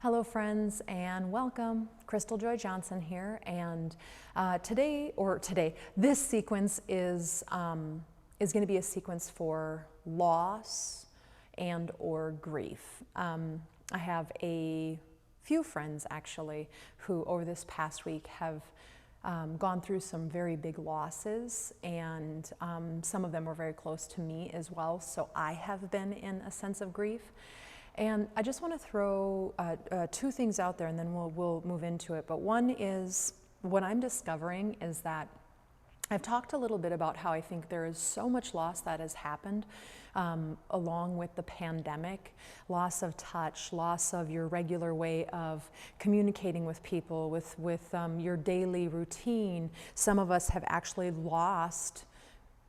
Hello friends and welcome. Crystal Joy Johnson here, and this sequence is going to be a sequence for loss and or grief. I have a few friends actually who over this past week have gone through some very big losses, and some of them were very close to me as well, so I have been in a sense of grief. And I just want to throw two things out there, and then we'll move into it. But one is, what I'm discovering is that I've talked a little bit about how I think there is so much loss that has happened along with the pandemic. Loss of touch, loss of your regular way of communicating with people, with your daily routine. Some of us have actually lost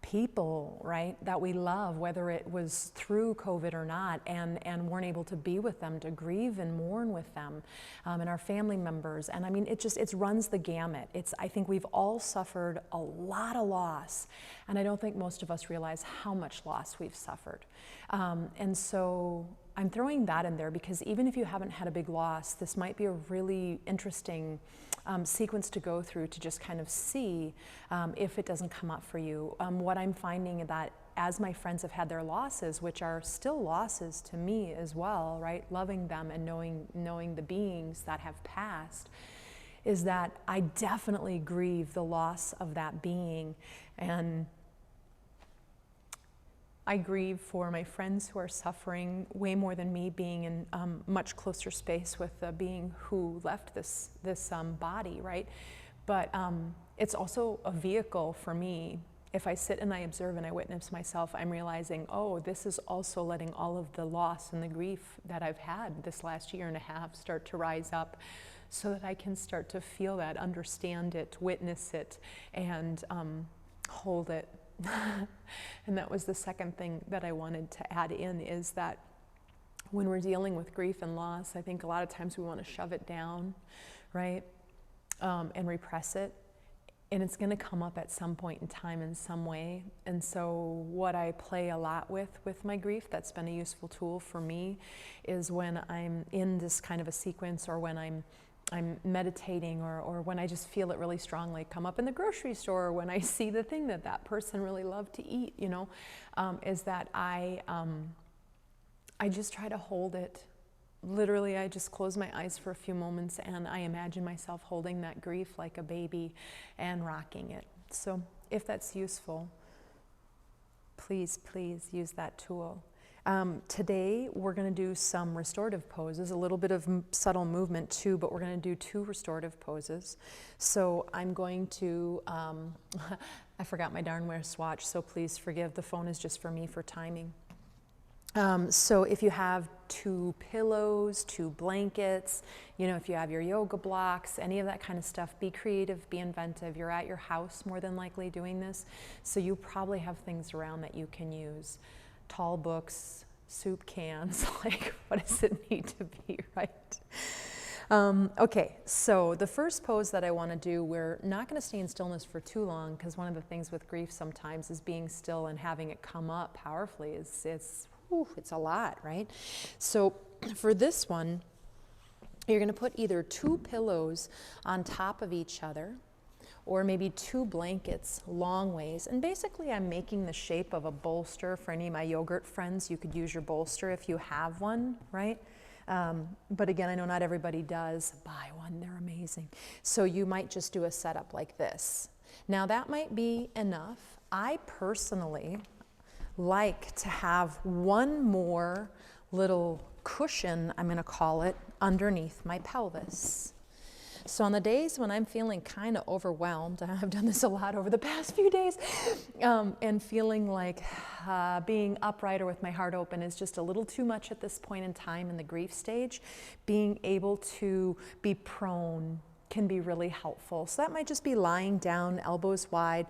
people, right, that we love, whether it was through COVID or not, and weren't able to be with them, to grieve and mourn with them, and our family members. And I mean, it runs the gamut. I think we've all suffered a lot of loss, and I don't think most of us realize how much loss we've suffered. And so I'm throwing that in there because even if you haven't had a big loss, this might be a really interesting sequence to go through to just kind of see if it doesn't come up for you. What I'm finding that as my friends have had their losses, which are still losses to me as well, right? Loving them and knowing the beings that have passed, is that I definitely grieve the loss of that being. And I grieve for my friends who are suffering way more than me, being in much closer space with the being who left this body, right? But it's also a vehicle for me. If I sit and I observe and I witness myself, I'm realizing, oh, this is also letting all of the loss and the grief that I've had this last year and a half start to rise up, so that I can start to feel that, understand it, witness it, and hold it. And that was the second thing that I wanted to add in, is that when we're dealing with grief and loss, I think a lot of times we want to shove it down, right? And repress it. And it's going to come up at some point in time in some way. And so what I play a lot with my grief, that's been a useful tool for me, is when I'm in this kind of a sequence, or when I'm meditating, or when I just feel it really strongly come up in the grocery store, or when I see the thing that person really loved to eat, you know, is that I just try to hold it. Literally, I just close my eyes for a few moments and I imagine myself holding that grief like a baby and rocking it. So if that's useful, please use that tool. Today we're going to do some restorative poses, a little bit of subtle movement too, but we're going to do 2 restorative poses. So I'm going to, I forgot my darn wristwatch, so please forgive, the phone is just for me for timing. So if you have 2 pillows, 2 blankets, you know, if you have your yoga blocks, any of that kind of stuff, be creative, be inventive. You're at your house more than likely doing this, so you probably have things around that you can use. Tall books, soup cans, like what does it need to be, right? Okay, so the first pose that I want to do, we're not going to stay in stillness for too long, because one of the things with grief sometimes is being still and having it come up powerfully. It's a lot, right? So for this one, you're going to put either 2 pillows on top of each other, or maybe 2 blankets long ways. And basically I'm making the shape of a bolster. For any of my yogurt friends, you could use your bolster if you have one, right? But again, I know not everybody does. Buy one, they're amazing. So you might just do a setup like this. Now that might be enough. I personally like to have one more little cushion, I'm going to call it, underneath my pelvis. So on the days when I'm feeling kind of overwhelmed, I've done this a lot over the past few days, and feeling like being upright or with my heart open is just a little too much at this point in time in the grief stage, being able to be prone can be really helpful. So that might just be lying down, elbows wide,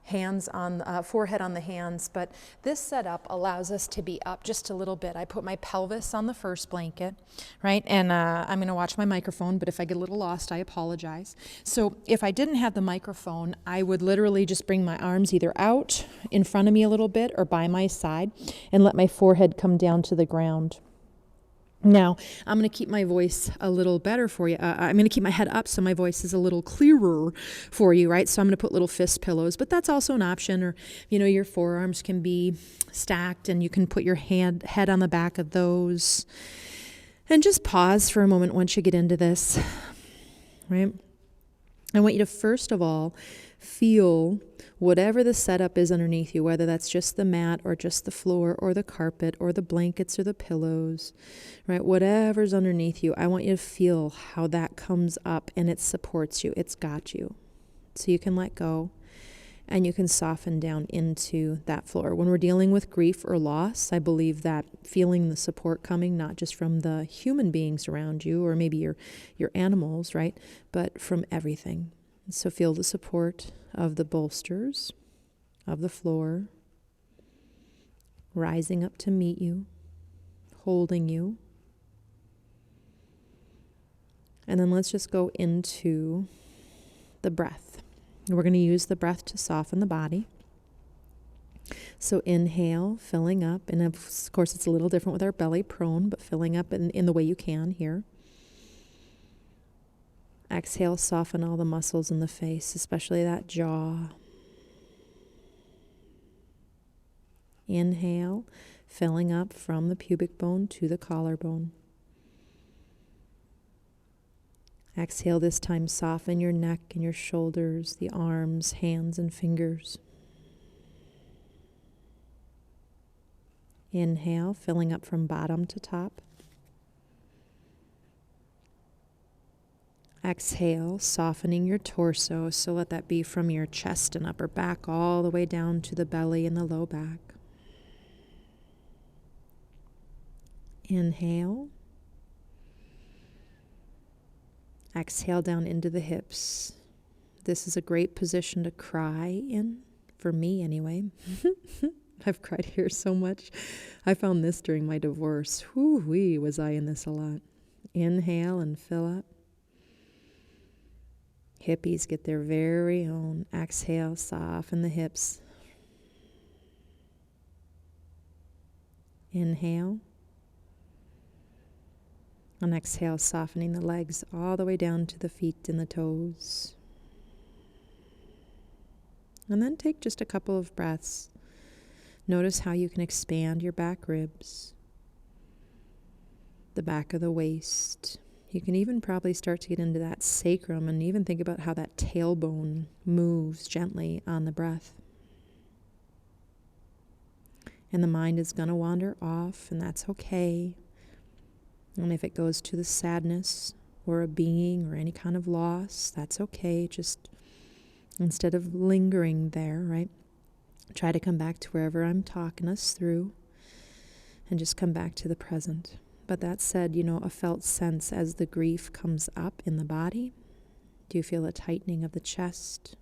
hands on, forehead on the hands, but this setup allows us to be up just a little bit. I put my pelvis on the first blanket, right? And I'm going to watch my microphone, but if I get a little lost, I apologize. So if I didn't have the microphone, I would literally just bring my arms either out in front of me a little bit or by my side and let my forehead come down to the ground. Now, I'm going to keep my voice a little better for you. I'm going to keep my head up so my voice is a little clearer for you, right? So I'm going to put little fist pillows, but that's also an option. Or, your forearms can be stacked and you can put your head on the back of those. And just pause for a moment once you get into this, right? I want you to first of all feel whatever the setup is underneath you, whether that's just the mat or just the floor or the carpet or the blankets or the pillows, right? Whatever's underneath you, I want you to feel how that comes up and it supports you. It's got you. So you can let go and you can soften down into that floor. When we're dealing with grief or loss, I believe that feeling the support coming, not just from the human beings around you or maybe your animals, right? But from everything. So feel the support of the bolsters, of the floor, rising up to meet you, holding you. And then let's just go into the breath. We're going to use the breath to soften the body. So inhale, filling up, and of course it's a little different with our belly prone, but filling up in the way you can here. Exhale, soften all the muscles in the face, especially that jaw. Inhale, filling up from the pubic bone to the collarbone. Exhale, this time soften your neck and your shoulders, the arms, hands, and fingers. Inhale, filling up from bottom to top. Exhale, softening your torso, so let that be from your chest and upper back all the way down to the belly and the low back. Inhale. Exhale down into the hips. This is a great position to cry in, for me anyway. I've cried here so much. I found this during my divorce. Whoo-wee, was I in this a lot. Inhale and fill up. Hippies get their very own. Exhale, soften the hips. Inhale. And exhale, softening the legs all the way down to the feet and the toes. And then take just a couple of breaths. Notice how you can expand your back ribs, the back of the waist. You can even probably start to get into that sacrum and even think about how that tailbone moves gently on the breath. And the mind is going to wander off, and that's okay. And if it goes to the sadness or a being or any kind of loss, that's okay. Just instead of lingering there, right? Try to come back to wherever I'm talking us through and just come back to the present. But that said, a felt sense as the grief comes up in the body. Do you feel a tightening of the chest,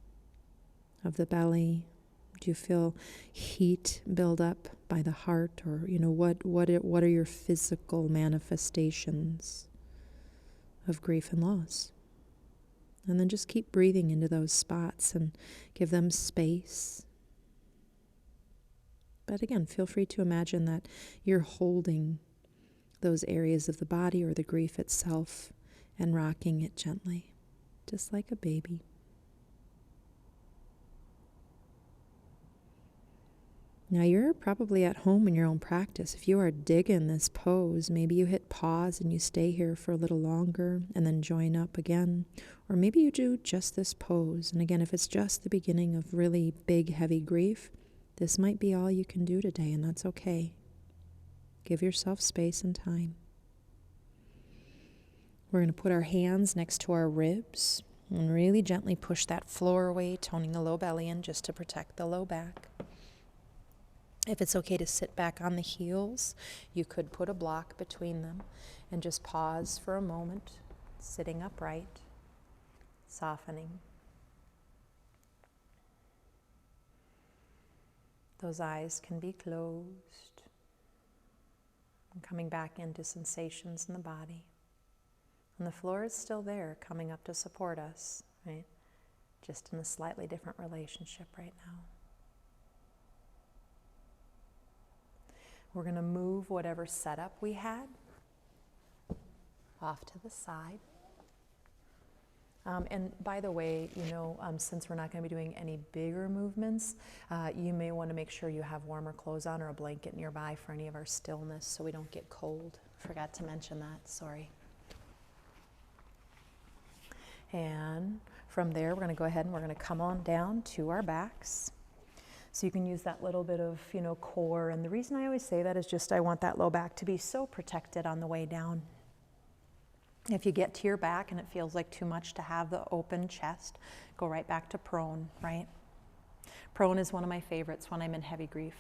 of the belly? Do you feel heat build up by the heart? Or, what are your physical manifestations of grief and loss? And then just keep breathing into those spots and give them space. But again, feel free to imagine that you're holding those areas of the body or the grief itself and rocking it gently, just like a baby. Now you're probably at home in your own practice. If you are digging this pose, maybe you hit pause and you stay here for a little longer and then join up again. Or maybe you do just this pose. And again, if it's just the beginning of really big, heavy grief, this might be all you can do today, and that's okay. Give yourself space and time. We're going to put our hands next to our ribs and really gently push that floor away, toning the low belly in just to protect the low back. If it's okay to sit back on the heels, you could put a block between them and just pause for a moment, sitting upright, softening. Those eyes can be closed. And coming back into sensations in the body. And the floor is still there, coming up to support us, right? Just in a slightly different relationship right now. We're going to move whatever setup we had off to the side. And by the way, since we're not going to be doing any bigger movements, you may want to make sure you have warmer clothes on or a blanket nearby for any of our stillness so we don't get cold. Forgot to mention that, sorry. And from there, we're going to go ahead and we're going to come on down to our backs. So you can use that little bit of, core. And the reason I always say that is just I want that low back to be so protected on the way down. If you get to your back and it feels like too much to have the open chest, go right back to prone, right? Prone is one of my favorites when I'm in heavy grief.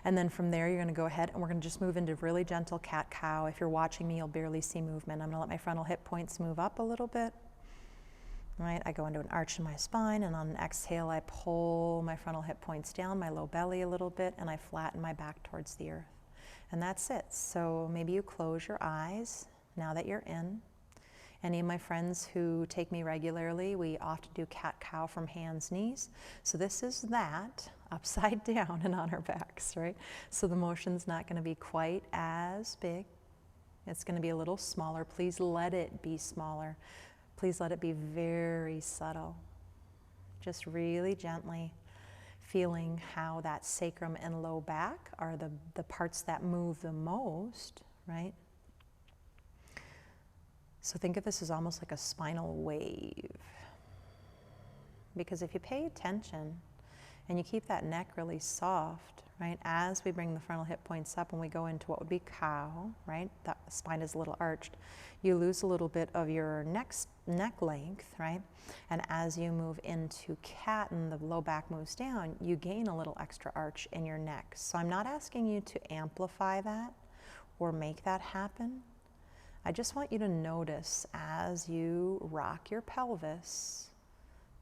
And then from there, you're going to go ahead and we're going to just move into really gentle cat-cow. If you're watching me, you'll barely see movement. I'm going to let my frontal hip points move up a little bit. Right, I go into an arch in my spine, and on an exhale, I pull my frontal hip points down, my low belly a little bit, and I flatten my back towards the earth. And that's it. So maybe you close your eyes now that you're in. Any of my friends who take me regularly, we often do cat-cow from hands, knees. So this is that, upside down and on our backs, right? So the motion's not going to be quite as big. It's going to be a little smaller. Please let it be smaller. Please let it be very subtle. Just really gently feeling how that sacrum and low back are the parts that move the most, right? So think of this as almost like a spinal wave. Because if you pay attention and you keep that neck really soft, right, as we bring the frontal hip points up and we go into what would be cow, right, that spine is a little arched, you lose a little bit of your neck length, right, and as you move into cat and the low back moves down, you gain a little extra arch in your neck. So I'm not asking you to amplify that or make that happen. I just want you to notice as you rock your pelvis,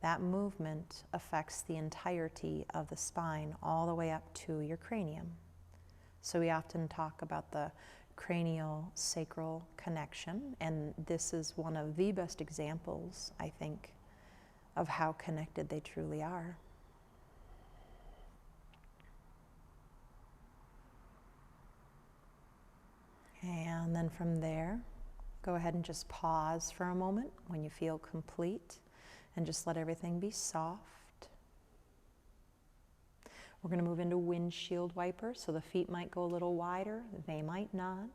that movement affects the entirety of the spine all the way up to your cranium. So we often talk about the cranial sacral connection, and this is one of the best examples, I think, of how connected they truly are. And then from there, go ahead and just pause for a moment when you feel complete. And just let everything be soft. We're going to move into windshield wiper, so the feet might go a little wider, they might not.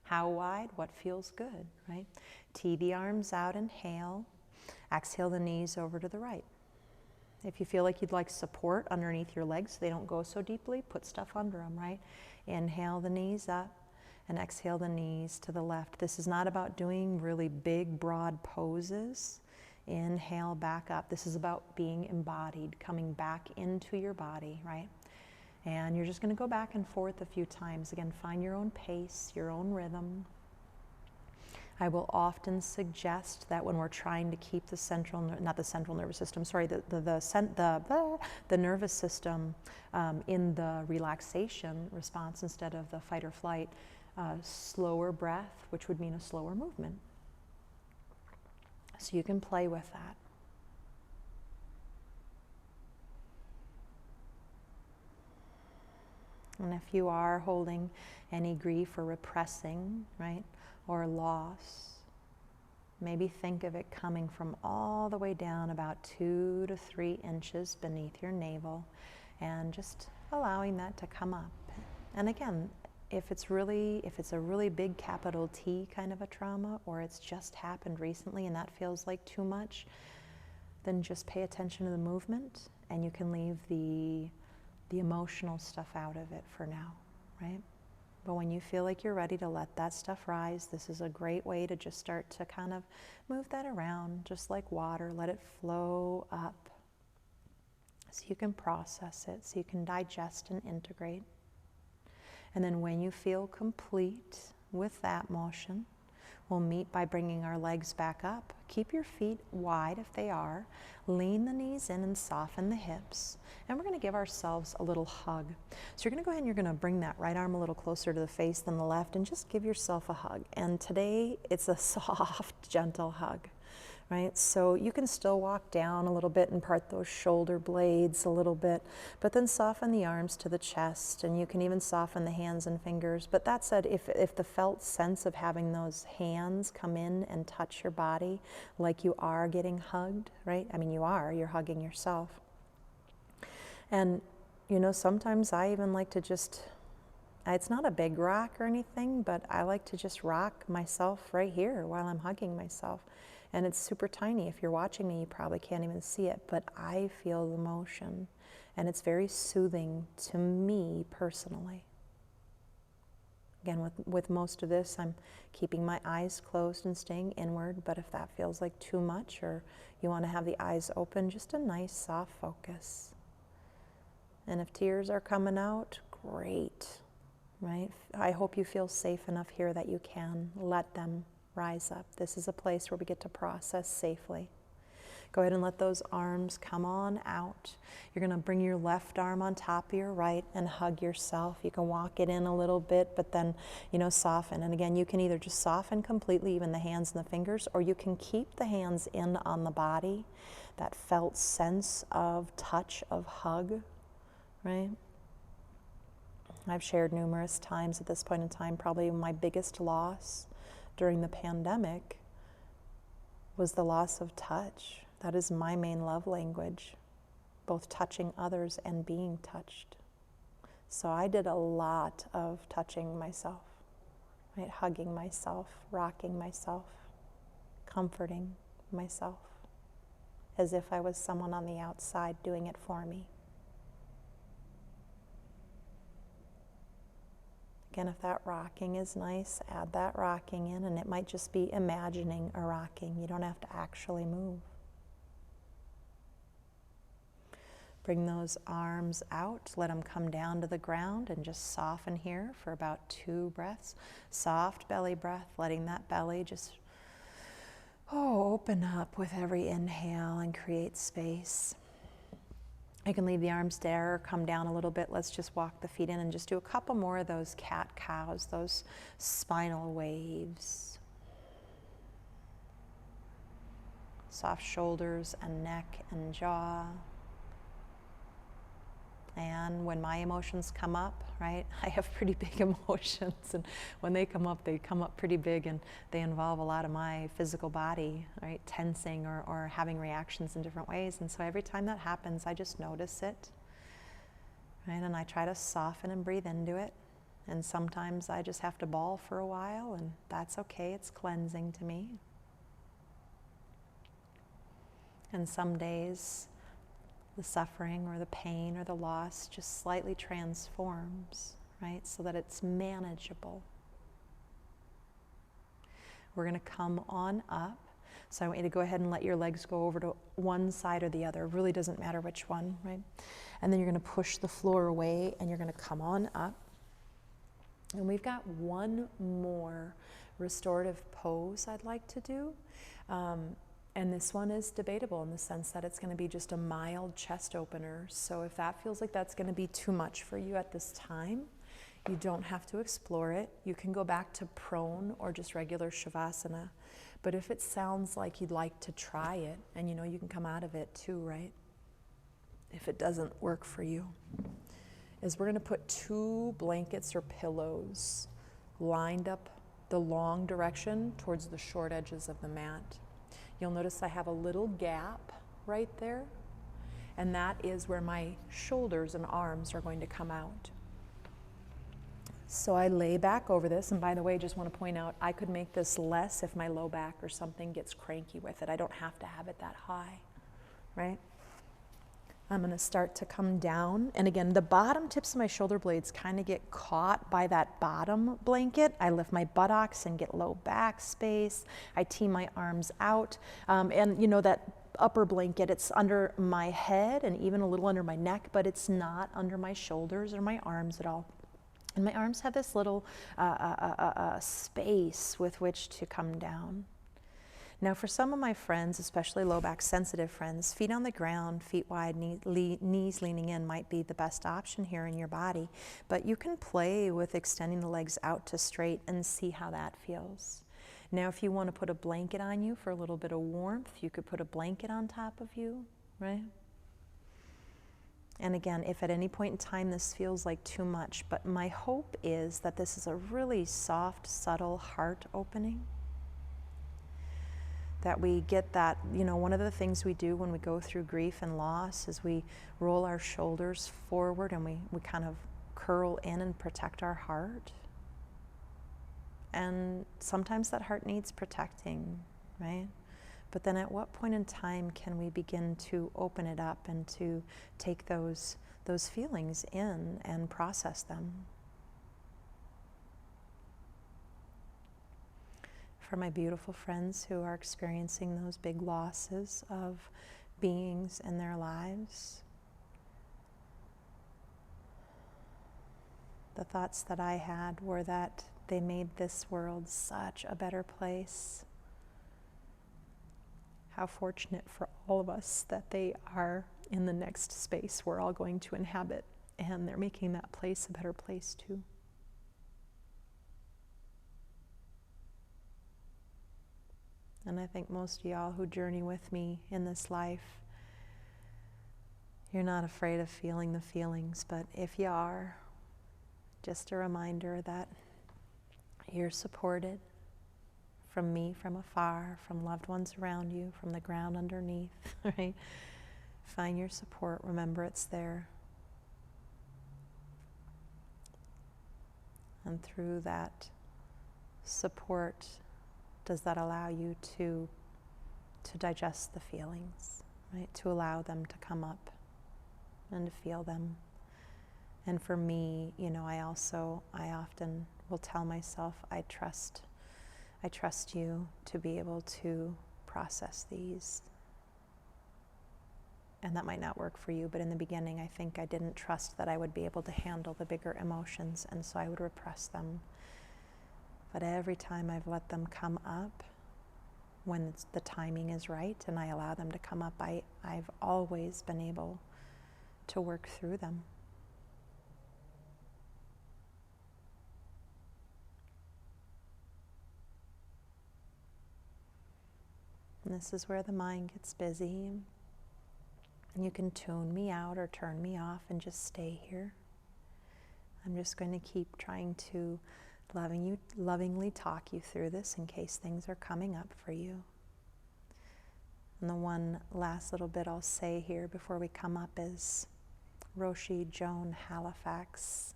How wide? What feels good, right? Tee the arms out, inhale. Exhale the knees over to the right. If you feel like you'd like support underneath your legs so they don't go so deeply, put stuff under them, right? Inhale the knees up and exhale the knees to the left. This is not about doing really big, broad poses. Inhale back up. This is about being embodied, coming back into your body, right? And you're just going to go back and forth a few times. Again, find your own pace, your own rhythm. I will often suggest that when we're trying to keep the nervous system in the relaxation response instead of the fight or flight, slower breath, which would mean a slower movement. So you can play with that. And if you are holding any grief or repressing, right, or loss, maybe think of it coming from all the way down about 2 to 3 inches beneath your navel and just allowing that to come up. And again, if it's a really big capital T kind of a trauma, or it's just happened recently and that feels like too much, then just pay attention to the movement and you can leave the emotional stuff out of it for now, right? But when you feel like you're ready to let that stuff rise, this is a great way to just start to kind of move that around, just like water, let it flow up so you can process it, so you can digest and integrate. And then when you feel complete with that motion, we'll meet by bringing our legs back up. Keep your feet wide if they are. Lean the knees in and soften the hips. And we're going to give ourselves a little hug. So you're going to go ahead and you're going to bring that right arm a little closer to the face than the left and just give yourself a hug. And today it's a soft, gentle hug, right? So you can still walk down a little bit and part those shoulder blades a little bit, but then soften the arms to the chest, and you can even soften the hands and fingers. But that said, if the felt sense of having those hands come in and touch your body like you are getting hugged, right? I mean, you're hugging yourself. And, you know, sometimes I even like to just, it's not a big rock or anything, but I like to just rock myself right here while I'm hugging myself. And it's super tiny. If you're watching me, you probably can't even see it, but I feel the motion. And it's very soothing to me personally. Again, with most of this, I'm keeping my eyes closed and staying inward, but if that feels like too much or you want to have the eyes open, just a nice soft focus. And if tears are coming out, great, right? I hope you feel safe enough here that you can let them rise up. This is a place where we get to process safely. Go ahead and let those arms come on out. You're going to bring your left arm on top of your right and hug yourself. You can walk it in a little bit, but then, you know, soften. And again, you can either just soften completely, even the hands and the fingers, or you can keep the hands in on the body, that felt sense of touch, of hug, right? I've shared numerous times at this point in time, probably my biggest loss during the pandemic was the loss of touch. That is my main love language, both touching others and being touched. So I did a lot of touching myself, right? Hugging myself, rocking myself, comforting myself, as if I was someone on the outside doing it for me. Again, if that rocking is nice, add that rocking in, and it might just be imagining a rocking. You don't have to actually move. Bring those arms out, let them come down to the ground, and just soften here for about 2 breaths. Soft belly breath, letting that belly just open up with every inhale and create space. You can leave the arms there or come down a little bit. Let's just walk the feet in and just do a couple more of those cat-cows, those spinal waves. Soft shoulders and neck and jaw. And when my emotions come up, right, I have pretty big emotions, and when they come up pretty big, and they involve a lot of my physical body, right, tensing or having reactions in different ways. And so every time that happens, I just notice it, right, and I try to soften and breathe into it. And sometimes I just have to bawl for a while, and that's okay. It's cleansing to me. And some days, the suffering or the pain or the loss just slightly transforms, right, so that it's manageable. We're going to come on up. So I want you to go ahead and let your legs go over to one side or the other. It really doesn't matter which one, right? And then you're going to push the floor away, and you're going to come on up. And we've got one more restorative pose I'd like to do. And this one is debatable in the sense that it's going to be just a mild chest opener. So if that feels like that's going to be too much for you at this time, you don't have to explore it. You can go back to prone or just regular Shavasana. But if it sounds like you'd like to try it, and you know you can come out of it too, right? If it doesn't work for you, is we're going to put 2 blankets or pillows lined up the long direction towards the short edges of the mat. You'll notice I have a little gap right there, and that is where my shoulders and arms are going to come out. So I lay back over this, and by the way, just want to point out, I could make this less if my low back or something gets cranky with it. I don't have to have it that high, right? I'm going to start to come down, and again, the bottom tips of my shoulder blades kind of get caught by that bottom blanket. I lift my buttocks and get low back space. I tee my arms out, and you know that upper blanket, it's under my head and even a little under my neck, but it's not under my shoulders or my arms at all. And my arms have this little space with which to come down. Now for some of my friends, especially low back sensitive friends, feet on the ground, feet wide, knees leaning in might be the best option here in your body. But you can play with extending the legs out to straight and see how that feels. Now, if you want to put a blanket on you for a little bit of warmth, you could put a blanket on top of you, right? And again, if at any point in time this feels like too much, but my hope is that this is a really soft, subtle heart opening. That we get that, one of the things we do when we go through grief and loss is we roll our shoulders forward and we kind of curl in and protect our heart. And sometimes that heart needs protecting, right? But then at what point in time can we begin to open it up and to take those feelings in and process them? For my beautiful friends who are experiencing those big losses of beings in their lives, the thoughts that I had were that they made this world such a better place. How fortunate for all of us that they are in the next space we're all going to inhabit, and they're making that place a better place too. And I think most of y'all who journey with me in this life, you're not afraid of feeling the feelings, but if you are, just a reminder that you're supported from me, from afar, from loved ones around you, from the ground underneath, right? Find your support, remember it's there. And through that support, does that allow you to digest the feelings, right? To allow them to come up and to feel them. And for me, I often will tell myself, I trust you to be able to process these. And that might not work for you, but in the beginning, I think I didn't trust that I would be able to handle the bigger emotions, and so I would repress them. But every time I've let them come up, when the timing is right and I allow them to come up, I've always been able to work through them. And this is where the mind gets busy. And you can tune me out or turn me off and just stay here. I'm just going to keep trying to lovingly talk you through this in case things are coming up for you. And the one last little bit I'll say here before we come up is Roshi Joan Halifax.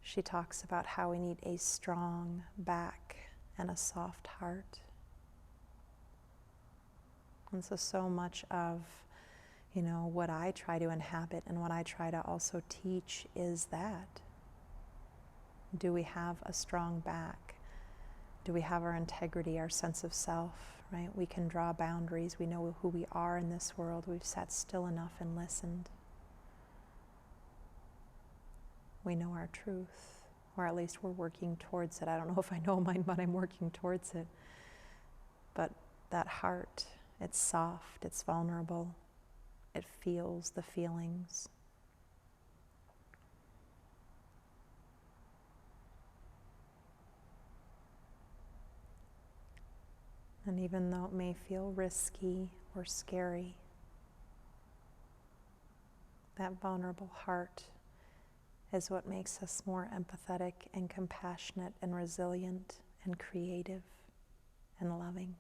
She talks about how we need a strong back and a soft heart. And so much of, what I try to inhabit and what I try to also teach is that. Do we have a strong back? Do we have our integrity, our sense of self, right? We can draw boundaries. We know who we are in this world. We've sat still enough and listened. We know our truth, or at least we're working towards it. I don't know if I know mine, but I'm working towards it. But that heart, it's soft, it's vulnerable, it feels the feelings. And even though it may feel risky or scary, that vulnerable heart is what makes us more empathetic and compassionate and resilient and creative and loving.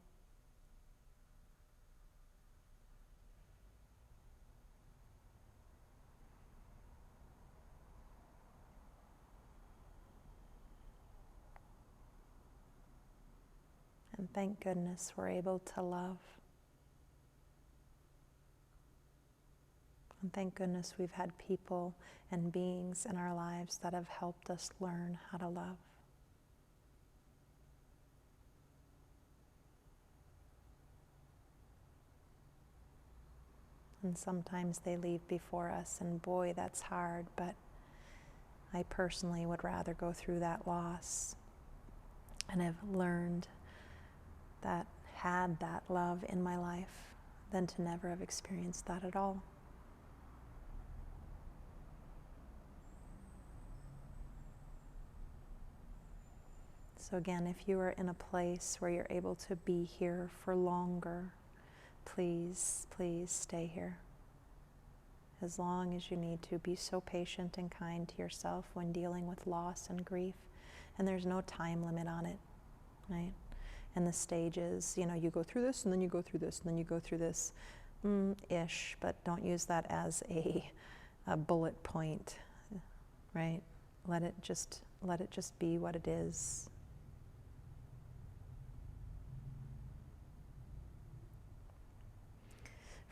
And thank goodness we're able to love. And thank goodness we've had people and beings in our lives that have helped us learn how to love. And sometimes they leave before us, and boy, that's hard, but I personally would rather go through that loss and have learned that, had that love in my life, than to never have experienced that at all. So again, if you are in a place where you're able to be here for longer, please, please stay here. As long as you need to, be so patient and kind to yourself when dealing with loss and grief. And there's no time limit on it, right? And the stages, you know, you go through this, and then you go through this, and then you go through this, ish, but don't use that as a bullet point, right? Let it just be what it is.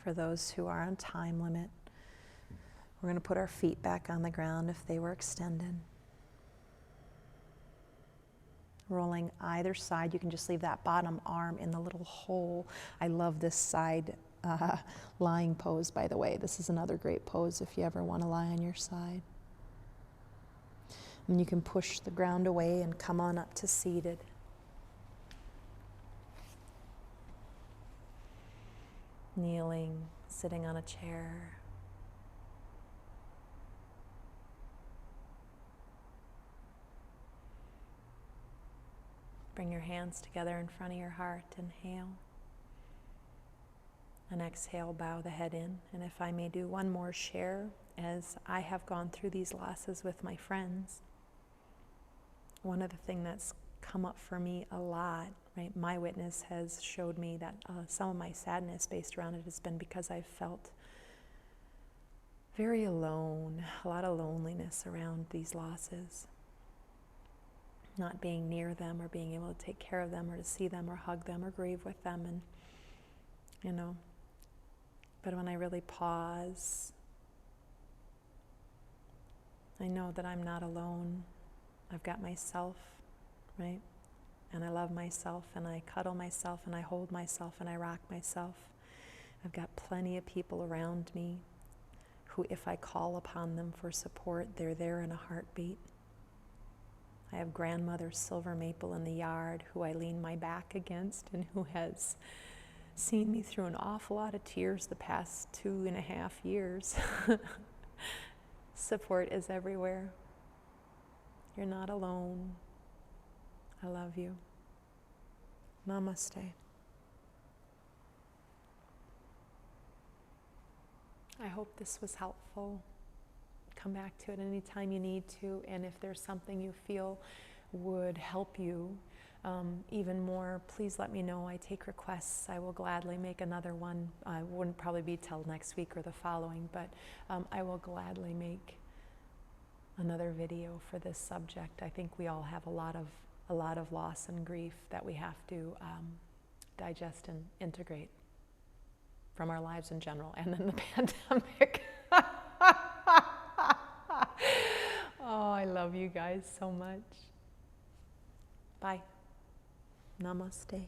For those who are on time limit, we're going to put our feet back on the ground if they were extended. Rolling either side. You can just leave that bottom arm in the little hole. I love this side lying pose, by the way. This is another great pose if you ever want to lie on your side. And you can push the ground away and come on up to seated. Kneeling, sitting on a chair. Bring your hands together in front of your heart. Inhale. And exhale, bow the head in. And if I may do one more share, as I have gone through these losses with my friends, one of the things that's come up for me a lot, right? My witness has showed me that some of my sadness based around it has been because I've felt very alone, a lot of loneliness around these losses. Not being near them or being able to take care of them or to see them or hug them or grieve with them, and you know, but when I really pause, I know that I'm not alone. I've got myself, right? And I love myself, and I cuddle myself, and I hold myself, and I rock myself. I've got plenty of people around me who, if I call upon them for support, they're there in a heartbeat. I have grandmother Silver Maple in the yard who I lean my back against and who has seen me through an awful lot of tears the past 2.5 years. Support is everywhere. You're not alone. I love you. Namaste. I hope this was helpful. Come back to it anytime you need to, and if there's something you feel would help you even more, please let me know. I take requests. I will gladly make another one. I wouldn't probably be till next week or the following, but I will gladly make another video for this subject. I think we all have a lot of loss and grief that we have to digest and integrate from our lives in general, and then the pandemic. Oh, I love you guys so much. Bye. Namaste.